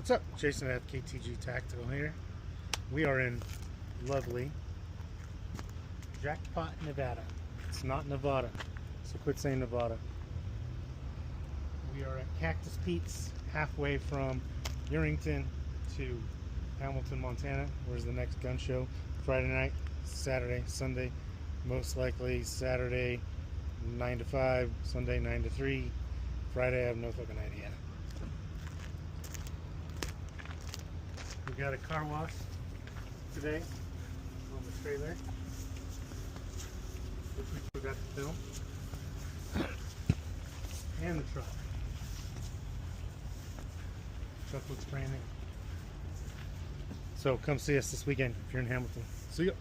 What's up? Jason at KTG Tactical here. We are in lovely Jackpot, Nevada. It's not Nevada, so quit saying Nevada. We are at Cactus Pete's, halfway from Urington to Hamilton, Montana. Where's the next gun show? Friday night, Saturday, Sunday. Most likely Saturday 9 to 5, Sunday 9 to 3. Friday I have no fucking idea. We got a car wash today on the trailer, which we forgot to film, and the truck. Truck looks brand new. So come see us this weekend if you're in Hamilton. See ya.